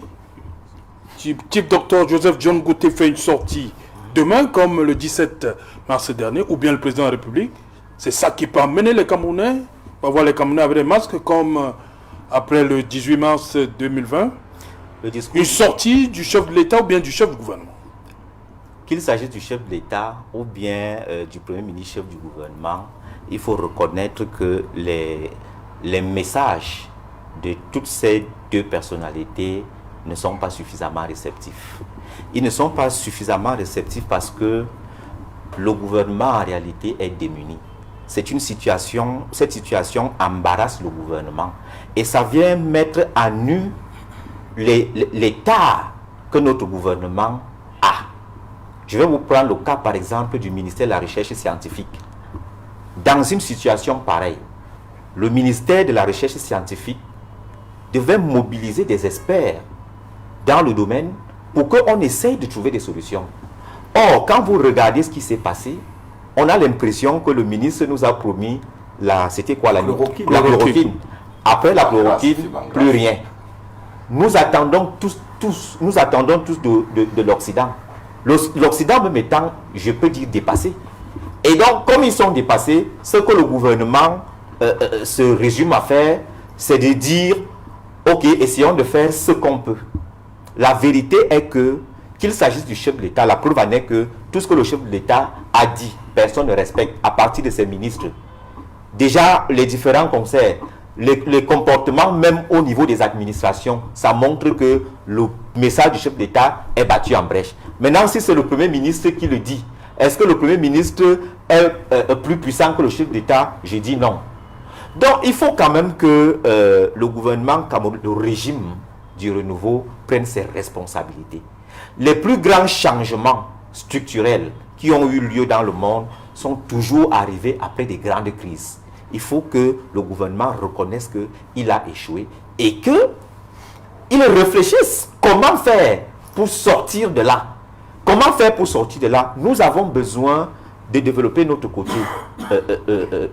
type docteur Joseph John Gouté fait une sortie demain comme le 17 mars dernier, ou bien le président de la République? C'est ça qui peut amener les Camerounais? On va voir les Camerounais avec des masques comme après le 18 mars 2020. Une sortie du chef de l'État ou bien du chef du gouvernement? Qu'il s'agisse du chef de l'État ou bien du Premier ministre chef du gouvernement, il faut reconnaître que les messages de toutes ces deux personnalités ne sont pas suffisamment réceptifs. Ils ne sont pas suffisamment réceptifs parce que le gouvernement en réalité est démuni. Cette situation embarrasse le gouvernement et ça vient mettre à nu l'état que notre gouvernement a. Je vais vous prendre le cas par exemple du ministère de la Recherche scientifique. Dans une situation pareille, le ministère de la Recherche scientifique devait mobiliser des experts dans le domaine pour qu'on essaye de trouver des solutions. Or, quand vous regardez ce qui s'est passé, on a l'impression que le ministre nous a promis c'était quoi la chloroquine. Après la chloroquine, plus rien. Nous attendons tous de l'Occident. L'Occident même étant, je peux dire, dépassé. Et donc, comme ils sont dépassés, ce que le gouvernement se résume à faire, c'est de dire, ok, essayons de faire ce qu'on peut. La vérité est qu'il s'agisse du chef de l'État, la preuve en est que tout ce que le chef de l'État a dit, personne ne respecte à partir de ses ministres. Déjà, les différents concerts, les comportements, même au niveau des administrations, ça montre que le message du chef d'État est battu en brèche. Maintenant, si c'est le Premier ministre qui le dit, est-ce que le Premier ministre est plus puissant que le chef d'État? J'ai dit non. Donc, il faut quand même que le gouvernement, le régime du renouveau prenne ses responsabilités. Les plus grands changements structurels qui ont eu lieu dans le monde sont toujours arrivés après des grandes crises. Il faut que le gouvernement reconnaisse qu'il a échoué et qu'il réfléchisse comment faire pour sortir de là. Comment faire pour sortir de là? Nous avons besoin de développer notre côté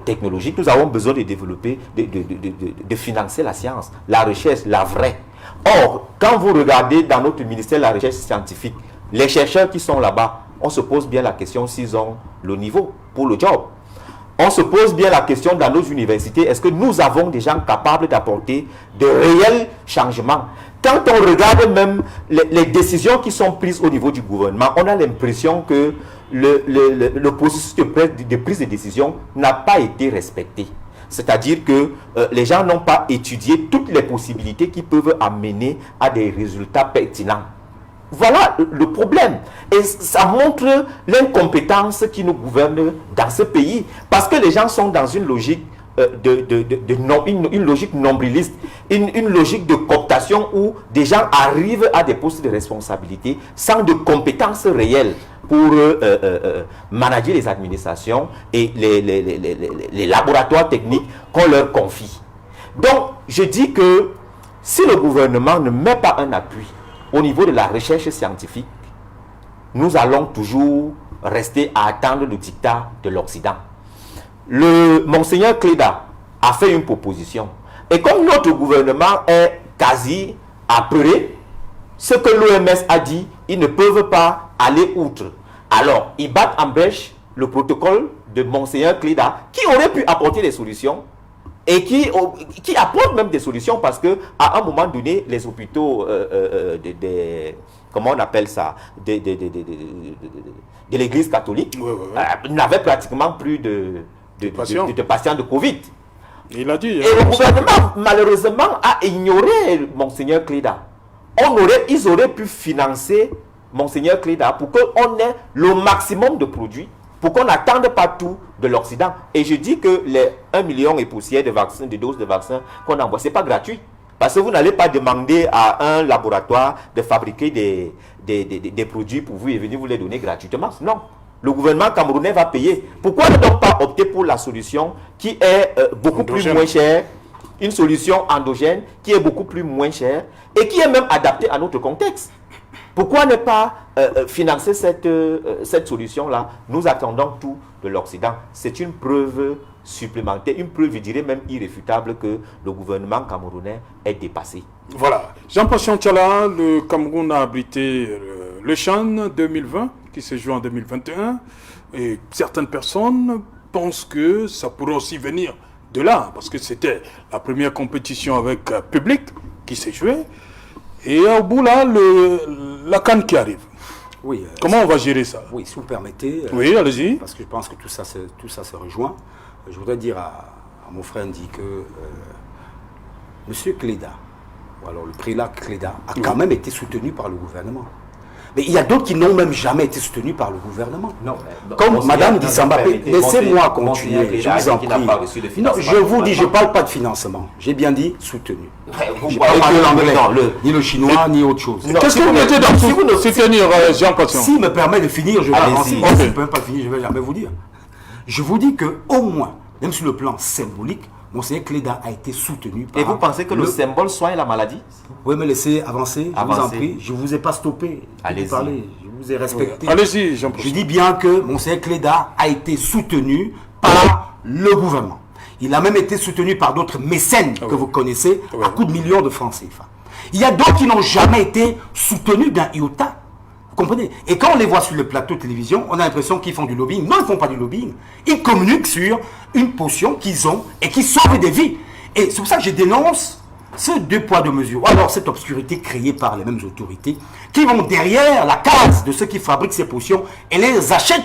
technologique. Nous avons besoin de développer, de financer la science, la recherche, la vraie. Or, quand vous regardez dans notre ministère de la recherche scientifique, les chercheurs qui sont là-bas, on se pose bien la question s'ils ont le niveau pour le job. On se pose bien la question dans nos universités, est-ce que nous avons des gens capables d'apporter de réels changements? Quand on regarde même les décisions qui sont prises au niveau du gouvernement, on a l'impression que le processus de prise de décision n'a pas été respecté. C'est-à-dire que les gens n'ont pas étudié toutes les possibilités qui peuvent amener à des résultats pertinents. Voilà le problème. Et ça montre l'incompétence qui nous gouverne dans ce pays. Parce que les gens sont dans une logique, une logique nombriliste, une logique de cooptation où des gens arrivent à des postes de responsabilité sans de compétences réelles pour manager les administrations et les laboratoires techniques qu'on leur confie. Donc, je dis que si le gouvernement ne met pas un appui au niveau de la recherche scientifique, nous allons toujours rester à attendre le dictat de l'Occident. Le Monseigneur Cléda a fait une proposition. Et comme notre gouvernement est quasi apeuré, ce que l'OMS a dit, ils ne peuvent pas aller outre. Alors, ils battent en brèche le protocole de Monseigneur Cléda, qui aurait pu apporter des solutions, et qui apporte même des solutions parce que à un moment donné, les hôpitaux, comment on appelle ça, de l'Église catholique, n'avaient pratiquement plus de patients de Covid. Il a dit. Et le gouvernement, malheureusement, a ignoré Monseigneur Cléda. Ils auraient pu financer Monseigneur Cléda pour qu'on ait le maximum de produits, pour qu'on n'attende pas tout de l'Occident. Et je dis que les 1 million et poussière de vaccins, de doses de vaccins qu'on envoie, ce n'est pas gratuit. Parce que vous n'allez pas demander à un laboratoire de fabriquer des produits pour vous et venir vous les donner gratuitement. Non. Le gouvernement camerounais va payer. Pourquoi ne donc pas opter pour la solution qui est beaucoup plus moins chère, une solution endogène qui est beaucoup plus moins chère et qui est même adaptée à notre contexte? Pourquoi ne pas financer cette solution-là? Nous attendons tout de l'Occident. C'est une preuve supplémentaire, une preuve, je dirais même irréfutable, que le gouvernement camerounais est dépassé. Voilà. Jean-Paul Tchala, le Cameroun a abrité le CHAN 2020, qui s'est joué en 2021. Et certaines personnes pensent que ça pourrait aussi venir de là, parce que c'était la première compétition avec public qui s'est jouée. Et au bout là, la CAN qui arrive. Oui, comment on va gérer ça? Oui, si vous permettez. Oui, allez-y. Parce que je pense que tout ça se rejoint. Je voudrais dire à mon frère Ndi que M. Cléda, ou alors le prélat Cléda, a quand même été soutenu par le gouvernement. Mais il y a d'autres qui n'ont même jamais été soutenus par le gouvernement. Non, comme Mme Dissambapé, laissez-moi continuer, je vous en prie. Non, je vous dis, je ne parle pas de financement. J'ai bien dit soutenu. Je parle pas de l'anglais, ni le chinois, ni autre chose. Qu'est-ce que vous mettez dans soutenir, Jean-Passion? S'il me permet de finir, je vais avancer. Si il ne peut même pas finir, je ne vais jamais vous dire. Je vous dis qu'au moins, même sur le plan symbolique, Monseigneur Cléda a été soutenu par... Et vous pensez que le symbole soigne la maladie? Oui, mais laissez avancer, je vous en prie. Je ne vous ai pas stoppé. Allez-y. Je vous ai respecté. Allez-y, Jean-Paul. Je dis bien que Monseigneur Cléda a été soutenu par le gouvernement. Il a même été soutenu par d'autres mécènes que vous connaissez, à coups de millions de francs CFA. Il y a d'autres qui n'ont jamais été soutenus d'un iota. Vous comprenez? Et quand on les voit sur le plateau de télévision, on a l'impression qu'ils font du lobbying. Non, ils ne font pas du lobbying. Ils communiquent sur une potion qu'ils ont et qui sauve des vies. Et c'est pour ça que je dénonce ce 2 poids 2 mesures. Ou alors cette obscurité créée par les mêmes autorités qui vont derrière la case de ceux qui fabriquent ces potions et les achètent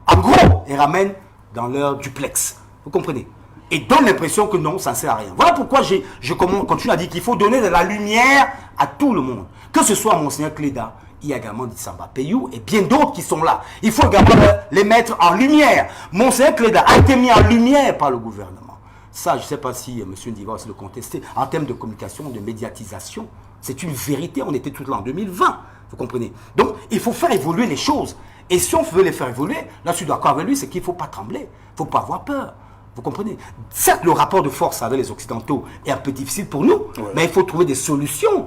en gros et ramènent dans leur duplex. Vous comprenez? et donne l'impression que non, ça ne sert à rien. Voilà pourquoi je continue à dire qu'il faut donner de la lumière à tout le monde. Que ce soit Monseigneur Cléda, il y a également Dissamba Payou et bien d'autres qui sont là. Il faut également les mettre en lumière. Monseigneur Cléda a été mis en lumière par le gouvernement. Ça, je ne sais pas si M. Ndiva va se le contester. En termes de communication, de médiatisation, c'est une vérité. On était tout là en 2020. Vous comprenez? Donc, il faut faire évoluer les choses. Et si on veut les faire évoluer, là, je suis d'accord avec lui, c'est qu'il ne faut pas trembler. Il ne faut pas avoir peur. Vous comprenez? Certes, le rapport de force avec les Occidentaux est un peu difficile pour nous, mais il faut trouver des solutions.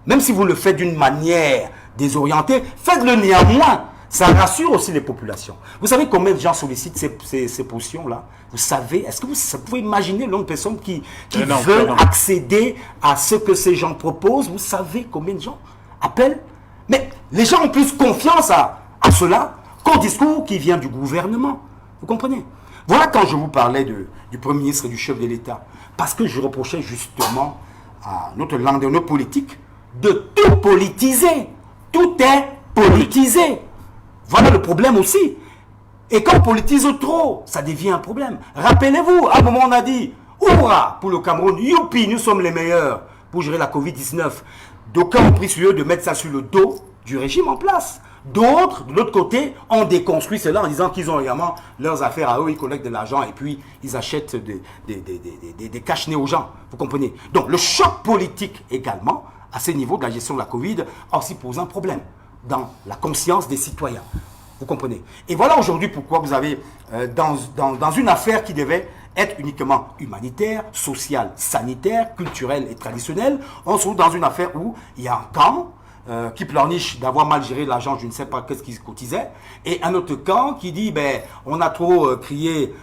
Même si vous le faites d'une manière désorientée, faites-le néanmoins. Ça rassure aussi les populations. Vous savez combien de gens sollicitent ces positions-là? Vous savez, est-ce que vous pouvez imaginer le nombre de personnes qui veulent accéder à ce que ces gens proposent? Vous savez combien de gens appellent? Mais les gens ont plus confiance à cela qu'au discours qui vient du gouvernement. Vous comprenez? Voilà quand je vous parlais du Premier ministre et du chef de l'État. Parce que je reprochais justement à notre landerneau politique de tout politiser. Tout est politisé. Voilà le problème aussi. Et quand on politise trop, ça devient un problème. Rappelez-vous, à un moment on a dit, hurrah pour le Cameroun, youpi, nous sommes les meilleurs pour gérer la Covid-19. D'aucuns ont pris sur eux de mettre ça sur le dos du régime en place. D'autres, de l'autre côté, ont déconstruit cela en disant qu'ils ont également leurs affaires à eux, ils collectent de l'argent et puis ils achètent des cache-nez aux gens. Vous comprenez? Donc le choc politique également, à ce niveau de la gestion de la Covid, a aussi posé un problème dans la conscience des citoyens. Vous comprenez? Et voilà aujourd'hui pourquoi vous avez, dans une affaire qui devait être uniquement humanitaire, sociale, sanitaire, culturelle et traditionnelle, on se trouve dans une affaire où il y a un camp qui pleurniche d'avoir mal géré l'argent, je ne sais pas qu'est-ce qu'ils cotisaient, et un autre camp qui dit, ben, on a trop crié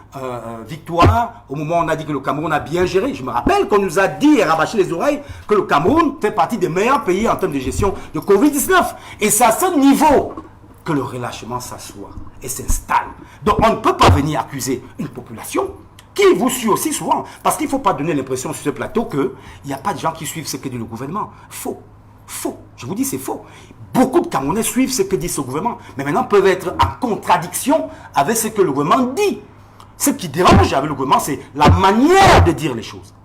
victoire au moment où on a dit que le Cameroun a bien géré. Je me rappelle qu'on nous a dit et rabâché les oreilles que le Cameroun fait partie des meilleurs pays en termes de gestion de Covid-19. Et c'est à ce niveau que le relâchement s'assoit et s'installe. Donc on ne peut pas venir accuser une population qui vous suit aussi souvent, parce qu'il ne faut pas donner l'impression sur ce plateau qu'il n'y a pas de gens qui suivent ce que dit le gouvernement. Faux. Faux. Je vous dis, c'est faux. Beaucoup de Camerounais suivent ce que dit ce gouvernement, mais maintenant peuvent être en contradiction avec ce que le gouvernement dit. Ce qui dérange avec le gouvernement, c'est la manière de dire les choses.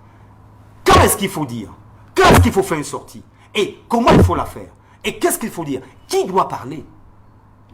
Quand est-ce qu'il faut dire? Quand est-ce qu'il faut faire une sortie? Et comment il faut la faire? Et qu'est-ce qu'il faut dire? Qui doit parler?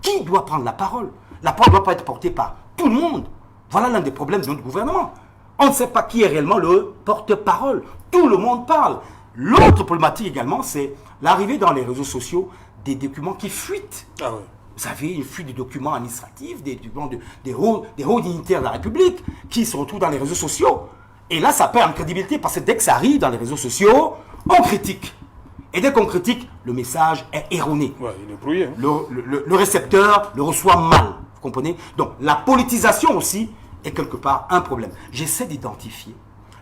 Qui doit prendre la parole? La parole ne doit pas être portée par tout le monde. Voilà l'un des problèmes de notre gouvernement. On ne sait pas qui est réellement le porte-parole. Tout le monde parle. L'autre problématique également, c'est l'arrivée dans les réseaux sociaux des documents qui fuitent. Ah ouais. Vous avez une fuite de documents administratifs, des documents des hauts dignitaires de la République qui se retrouvent dans les réseaux sociaux. Et là, ça perd en crédibilité parce que dès que ça arrive dans les réseaux sociaux, on critique. Et dès qu'on critique, le message est erroné. Ouais, il est brouillé. Hein. Le récepteur le reçoit mal. Vous comprenez? Donc, la politisation aussi est quelque part un problème. J'essaie d'identifier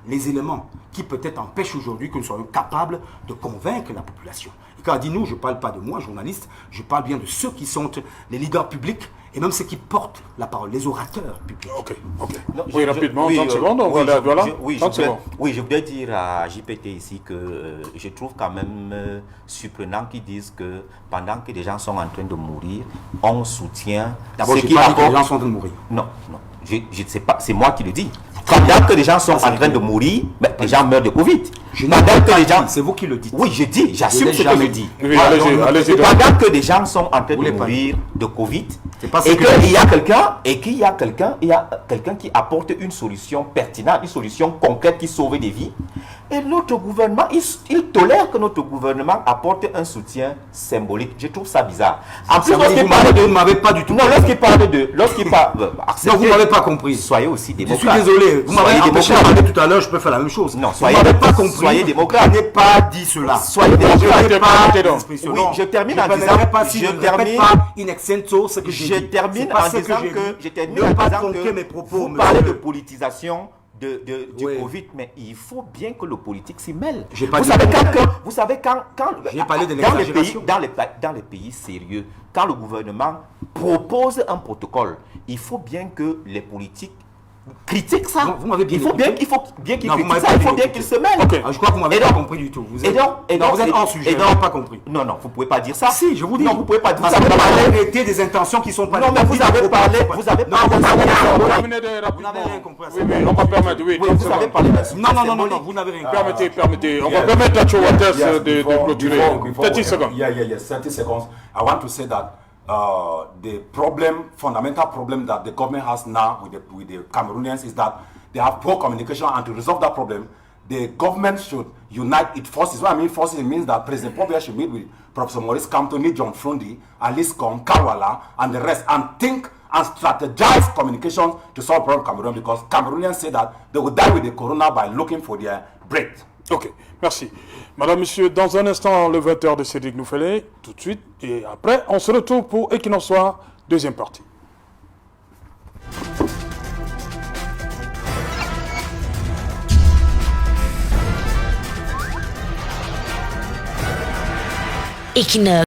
les éléments qui peut-être empêchent aujourd'hui que nous soyons capables de convaincre la population. Et quand on dit nous, je ne parle pas de moi, journaliste, je parle bien de ceux qui sont les leaders publics et même ceux qui portent la parole, les orateurs publics. Ok. Non, oui, rapidement, 30 secondes, voilà. Je voudrais dire à JPT ici que je trouve quand même surprenant qu'ils disent que pendant que des gens sont en train de mourir, on soutient... D'abord, je ne dis pas que les gens sont en train de mourir. Non, je ne sais pas, c'est moi qui le dis. Pendant que les gens sont en train de mourir, les gens meurent de Covid. C'est vous qui le dites. Oui, je dis, j'assume ce que je dis. Oui, allez-y. Pendant que des gens sont en train de mourir de Covid, et qu'il y a quelqu'un qui apporte une solution pertinente, une solution concrète qui sauve des vies, et notre gouvernement, il tolère que notre gouvernement apporte un soutien symbolique. Je trouve ça bizarre. En plus, lorsqu'il parle de... Vous ne m'avez pas du tout... Non, lorsqu'il parle... Non, vous ne m'avez pas compris. Soyez aussi démocrate. Je suis désolé. Vous m'avez empêché de parler tout à l'heure, je peux faire la même chose. Non, vous n'avez pas compris. Soyez démocrate. Je n'ai pas dit cela. Soyez démocrate. Oui, je termine en disant... Je termine en disant que vous parlez de politisation du Covid, mais il faut bien que le politique s'y mêle. Vous savez quand dans les pays sérieux, quand le gouvernement propose un protocole, il faut bien que les politiques critique ça. Non, vous m'avez bien il faut bien écouté. qu'il Non, vous critique m'avez ça, pas il faut bien bien qu'il se mêle. Ok. Je crois que vous m'avez Et pas donc- compris du tout. Vous et êtes, donc- non, vous êtes hors sujet. et Vous donc- n'avez pas compris. Non, non, vous pouvez pas dire ça. Si, je vous dis. Non, vous pouvez pas dire Parce ça. que Vous vous avez avez parlé- arrêté des intentions qui sont pas. Non, mais vous avez parlé. Vous avez Non, parlé vous d'un n'avez rien compris. Terminez rapidement. Vous n'avez rien compris à ça. Oui, oui, on va permettre. Oui, Oui, 30 vous avez secondes. parlé d'un Non, vous n'avez rien compris. Permettez. On va Yes. permettre à Chowates Yes, de clôturer. 30 secondes. Yeah, 30 seconds. I want to say that the fundamental problem that the government has now with the Cameroonians is that they have poor communication, and to resolve that problem, the government should unite its forces. What I mean forces, it means that President Pobia should meet with Professor Maurice Kamtoni, John Frondi, Alice Kong, Kawala, and the rest, and think and strategize communication to solve problem Cameroon, because Cameroonians say that they will die with the corona by looking for their break. Ok, merci. Madame, Monsieur, dans un instant, le 20h de Cédric Nouffelé, tout de suite, et après, on se retrouve pour Equinox Soir, deuxième partie. Equinox.